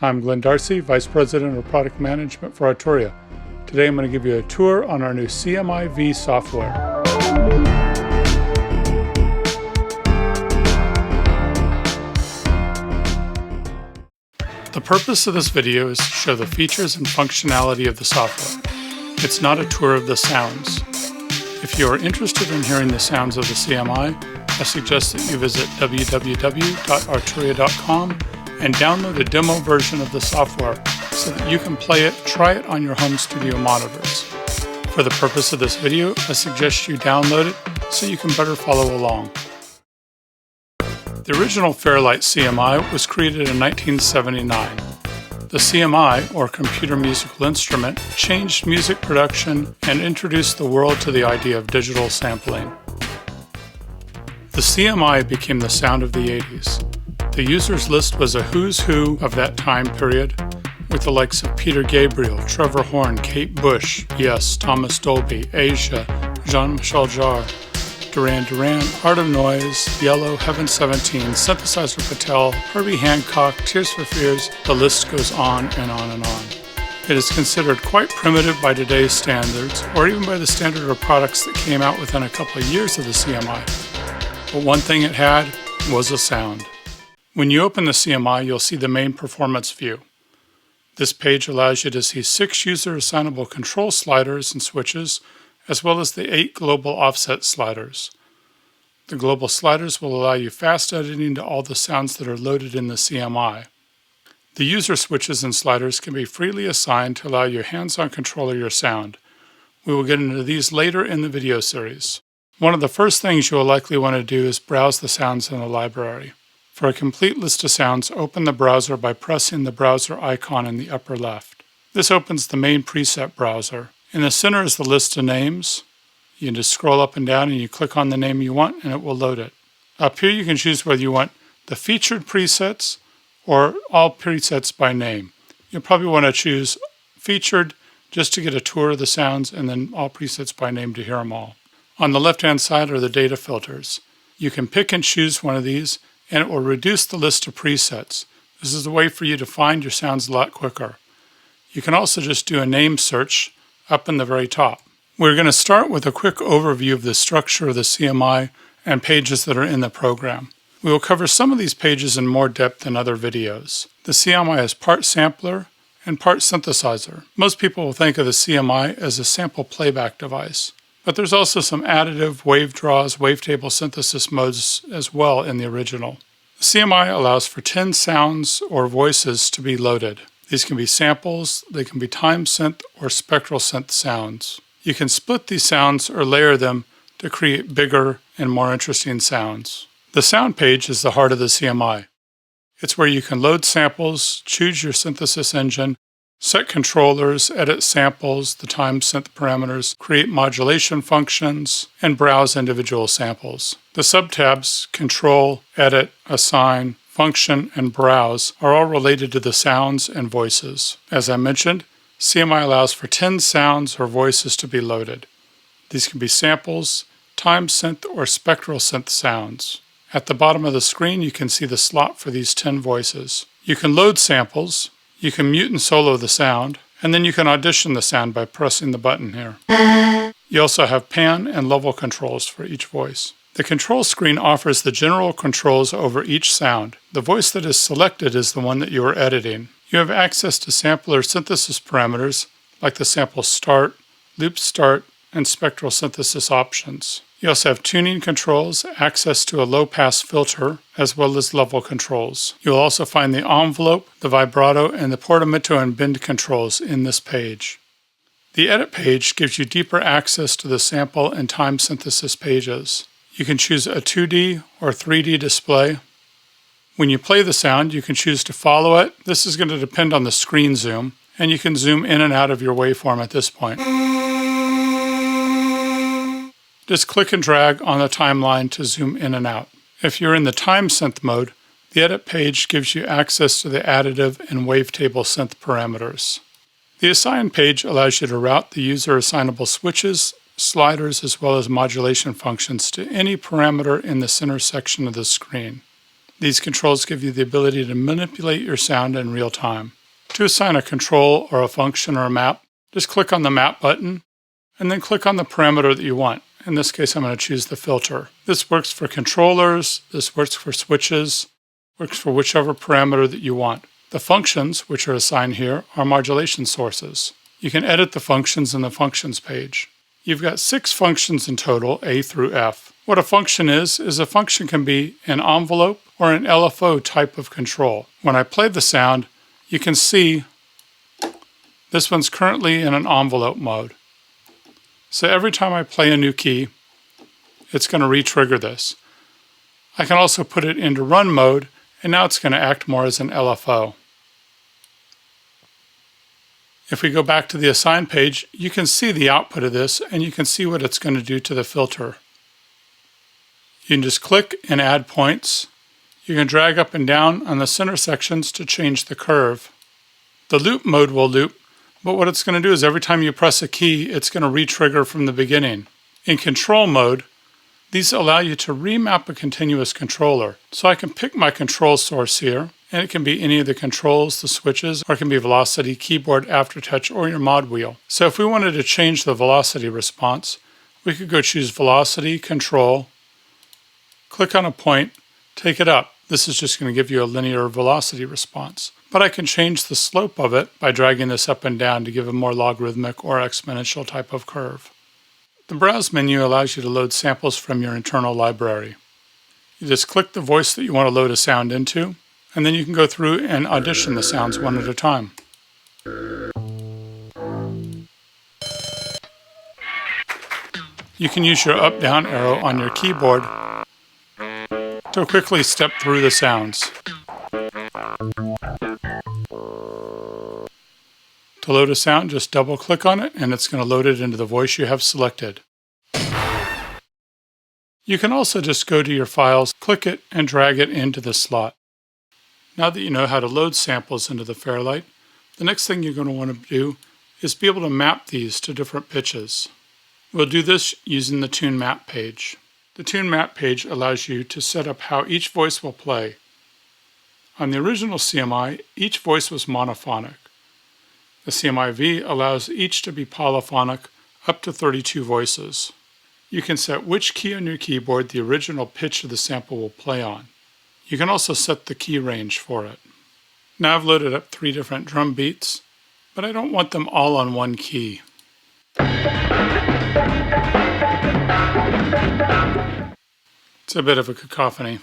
I'm Glenn Darcy, Vice President of Product Management for Arturia. Today I'm going to give you a tour on our new CMI V software. The purpose of this video is to show the features and functionality of the software. It's not a tour of the sounds. If you are interested in hearing the sounds of the CMI, I suggest that you visit www.arturia.com and download a demo version of the software so that you can try it on your home studio monitors. For the purpose of this video, I suggest you download it so you can better follow along. The original Fairlight CMI was created in 1979. The CMI, or Computer Musical Instrument, changed music production and introduced the world to the idea of digital sampling. The CMI became the sound of the 80s. The users list was a who's who of that time period, with the likes of Peter Gabriel, Trevor Horn, Kate Bush, Yes, Thomas Dolby, Asia, Jean-Michel Jarre, Duran Duran, Art of Noise, Yellow, Heaven 17, Synthesizer Patel, Herbie Hancock, Tears for Fears, the list goes on and on and on. It is considered quite primitive by today's standards, or even by the standard of products that came out within a couple of years of the CMI. But one thing it had was a sound. When you open the CMI, you'll see the main performance view. This page allows you to see 6 user-assignable control sliders and switches, as well as the 8 global offset sliders. The global sliders will allow you fast editing to all the sounds that are loaded in the CMI. The user switches and sliders can be freely assigned to allow you hands-on control of your sound. We will get into these later in the video series. One of the first things you will likely want to do is browse the sounds in the library. For a complete list of sounds, open the browser by pressing the browser icon in the upper left. This opens the main preset browser. In the center is the list of names. You can just scroll up and down and you click on the name you want and it will load it. Up here you can choose whether you want the featured presets or all presets by name. You'll probably want to choose featured just to get a tour of the sounds, and then all presets by name to hear them all. On the left-hand side are the data filters. You can pick and choose one of these and it will reduce the list of presets. This is a way for you to find your sounds a lot quicker. You can also just do a name search up in the very top. We're going to start with a quick overview of the structure of the CMI and pages that are in the program. We will cover some of these pages in more depth in other videos. The CMI is part sampler and part synthesizer. Most people will think of the CMI as a sample playback device, but there's also some additive wave draws, wavetable synthesis modes as well in the original. The CMI allows for 10 sounds or voices to be loaded. These can be samples, they can be time synth or spectral synth sounds. You can split these sounds or layer them to create bigger and more interesting sounds. The sound page is the heart of the CMI. It's where you can load samples, choose your synthesis engine, set controllers, edit samples, the time synth parameters, create modulation functions, and browse individual samples. The subtabs Control, Edit, Assign, Function, and Browse are all related to the sounds and voices. As I mentioned, CMI allows for 10 sounds or voices to be loaded. These can be samples, time synth, or spectral synth sounds. At the bottom of the screen, you can see the slot for these 10 voices. You can load samples, you can mute and solo the sound, and then you can audition the sound by pressing the button here. You also have pan and level controls for each voice. The control screen offers the general controls over each sound. The voice that is selected is the one that you are editing. You have access to sampler synthesis parameters like the sample start, loop start, and spectral synthesis options. You also have tuning controls, access to a low-pass filter, as well as level controls. You'll also find the envelope, the vibrato, and the portamento and bend controls in this page. The edit page gives you deeper access to the sample and time synthesis pages. You can choose a 2D or 3D display. When you play the sound, you can choose to follow it. This is going to depend on the screen zoom, and you can zoom in and out of your waveform at this point. Just click and drag on the timeline to zoom in and out. If you're in the time synth mode, the edit page gives you access to the additive and wavetable synth parameters. The assign page allows you to route the user assignable switches, sliders, as well as modulation functions to any parameter in the center section of the screen. These controls give you the ability to manipulate your sound in real time. To assign a control or a function or a map, just click on the map button and then click on the parameter that you want. In this case, I'm going to choose the filter. This works for controllers, this works for switches, works for whichever parameter that you want. The functions, which are assigned here, are modulation sources. You can edit the functions in the functions page. You've got 6 functions in total, A through F. What a function is a function can be an envelope or an LFO type of control. When I play the sound, you can see this one's currently in an envelope mode. So every time I play a new key, it's going to re-trigger this. I can also put it into run mode, and now it's going to act more as an LFO. If we go back to the assign page, you can see the output of this, and you can see what it's going to do to the filter. You can just click and add points. You can drag up and down on the center sections to change the curve. The loop mode will loop, but what it's going to do is every time you press a key, it's going to re-trigger from the beginning. In control mode, these allow you to remap a continuous controller. So I can pick my control source here, and it can be any of the controls, the switches, or it can be velocity, keyboard, aftertouch, or your mod wheel. So if we wanted to change the velocity response, we could go choose velocity, control, click on a point, take it up. This is just going to give you a linear velocity response. But I can change the slope of it by dragging this up and down to give a more logarithmic or exponential type of curve. The Browse menu allows you to load samples from your internal library. You just click the voice that you want to load a sound into, and then you can go through and audition the sounds one at a time. You can use your up-down arrow on your keyboard to quickly step through the sounds. To load a sound, just double-click on it, and it's going to load it into the voice you have selected. You can also just go to your files, click it, and drag it into the slot. Now that you know how to load samples into the Fairlight, the next thing you're going to want to do is be able to map these to different pitches. We'll do this using the Tune Map page. The Tune Map page allows you to set up how each voice will play. On the original CMI, each voice was monophonic. The CMI V allows each to be polyphonic up to 32 voices. You can set which key on your keyboard the original pitch of the sample will play on. You can also set the key range for it. Now I've loaded up 3 different drum beats, but I don't want them all on one key. It's a bit of a cacophony.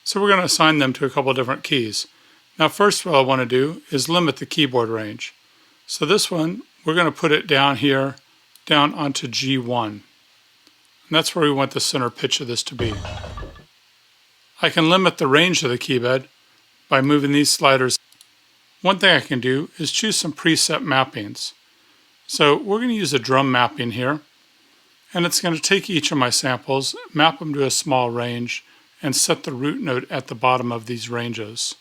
So we're going to assign them to a couple different keys. Now first what I want to do is limit the keyboard range. So this one, we're going to put it down here, down onto G1. And that's where we want the center pitch of this to be. I can limit the range of the key bed by moving these sliders. One thing I can do is choose some preset mappings. So we're going to use a drum mapping here, and it's going to take each of my samples, map them to a small range, and set the root note at the bottom of these ranges.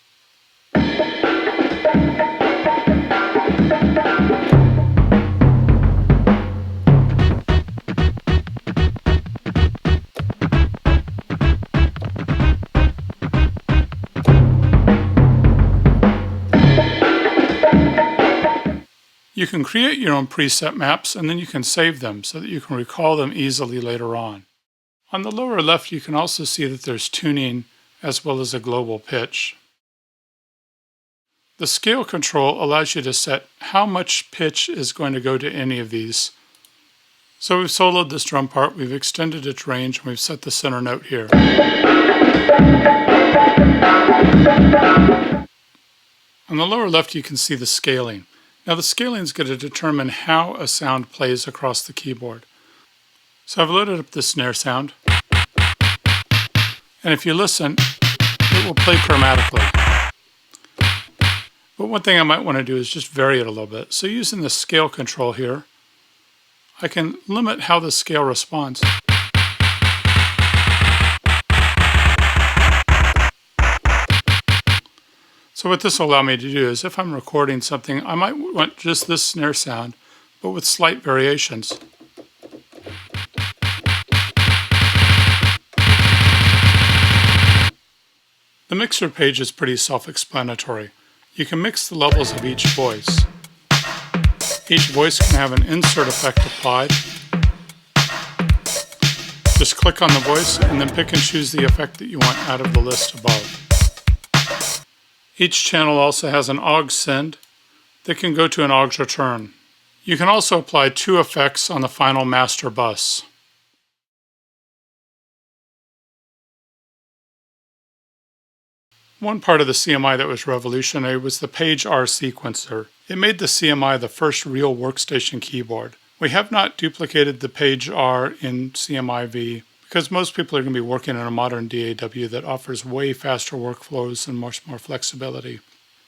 You can create your own preset maps, and then you can save them so that you can recall them easily later on. On the lower left, you can also see that there's tuning as well as a global pitch. The scale control allows you to set how much pitch is going to go to any of these. So we've soloed this drum part, we've extended its range, and we've set the center note here. On the lower left, you can see the scaling. Now the scaling is going to determine how a sound plays across the keyboard. So I've loaded up the snare sound, and if you listen, it will play chromatically. But one thing I might want to do is just vary it a little bit. So using the scale control here, I can limit how the scale responds. So what this will allow me to do is if I'm recording something, I might want just this snare sound, but with slight variations. The mixer page is pretty self-explanatory. You can mix the levels of each voice. Each voice can have an insert effect applied. Just click on the voice and then pick and choose the effect that you want out of the list above. Each channel also has an aux send that can go to an aux return. You can also apply 2 effects on the final master bus. One part of the CMI that was revolutionary was the Page R sequencer. It made the CMI the first real workstation keyboard. We have not duplicated the Page R in CMI V because most people are going to be working in a modern DAW that offers way faster workflows and much more flexibility.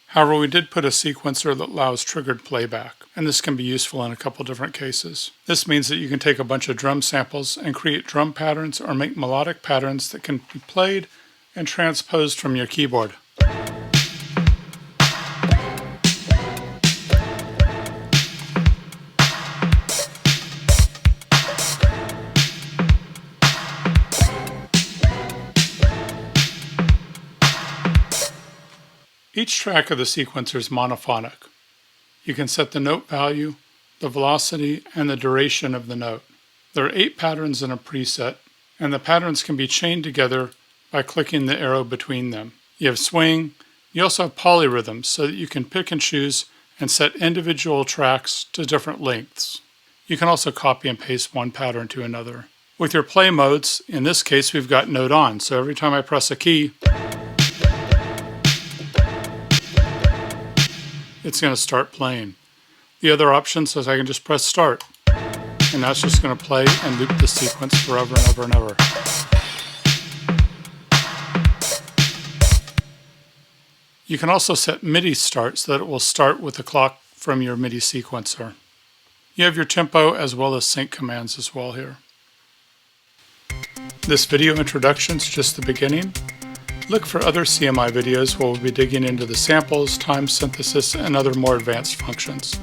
However, we did put a sequencer that allows triggered playback, and this can be useful in a couple different cases. This means that you can take a bunch of drum samples and create drum patterns or make melodic patterns that can be played and transposed from your keyboard. Each track of the sequencer is monophonic. You can set the note value, the velocity, and the duration of the note. There are 8 patterns in a preset, and the patterns can be chained together by clicking the arrow between them. You have swing. You also have polyrhythms so that you can pick and choose and set individual tracks to different lengths. You can also copy and paste one pattern to another. With your play modes, in this case we've got note on, so every time I press a key, it's going to start playing. The other options is I can just press start, and that's just going to play and loop the sequence forever and ever and ever. You can also set MIDI start so that it will start with the clock from your MIDI sequencer. You have your tempo as well as sync commands as well here. This video introduction is just the beginning. Look for other CMI videos where we'll be digging into the samples, time synthesis, and other more advanced functions.